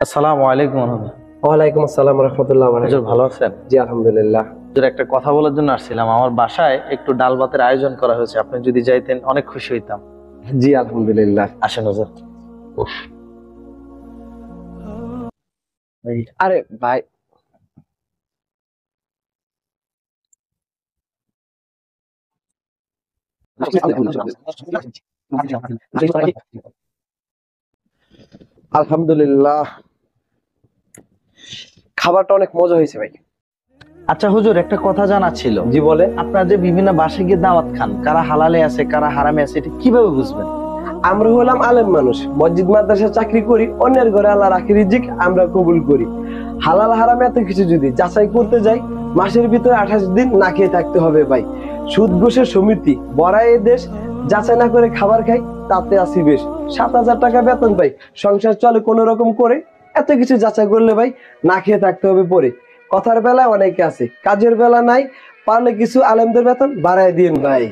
আসসালামু আলাইকুম রহমতুল্লাহ। ওয়ালাইকুম আসসালাম রাহমাতুল্লাহ ওয়া হুজুর বারাকাতুহু। ভালো আছেন? জি আলহামদুলিল্লাহ। হুজুর একটা কথা বলার জন্য আসছিলাম। আমার বাসায় একটু ডাল ভাতের আয়োজন করা হয়েছে, আপনি যদি যাইতেন অনেক খুশি হইতাম। জি আলহামদুলিল্লাহ। আসেন হুজুর। এই, আরে ভাই, আলহামদুলিল্লাহ, খাবারটা অনেক মজা হয়েছে ভাই। আচ্ছা হুজুর, একটা কথা জানা ছিল। জি বলে। আপনার যে বিভিন্ন বাসায় গিয়ে দাওয়াত খান, কারা হালালে আছে কারা হারামে আছে, এটা কিভাবে বুঝবেন? আমরা হলাম আলেম মানুষ, মসজিদ মাদ্রাসা চাকরি করি, অন্যের ঘরে আল্লাহ রাখি রিজিক আমরা কবুল করি। হালাল হারাম এত কিছু যদি যাচাই করতে যাই, মাসের ভিতরে 28 দিন না খেয়ে থাকতে হবে ভাই। সুদ ঘুষের সমিতি বড়াই এ দেশ, যাচাই না করে খাবার খাই তাতে আসি বেশ। 7,000 টাকা বেতন পাই, সংসার চলে কোন রকম করে। এত কিছু যাচাই করলে ভাই না খেয়ে থাকতে হবে পরে। কথার বেলায় অনেকে আছে, কাজের বেলা নাই, পারলে কিছু আলেমদের বেতন বাড়ায় দিন ভাই।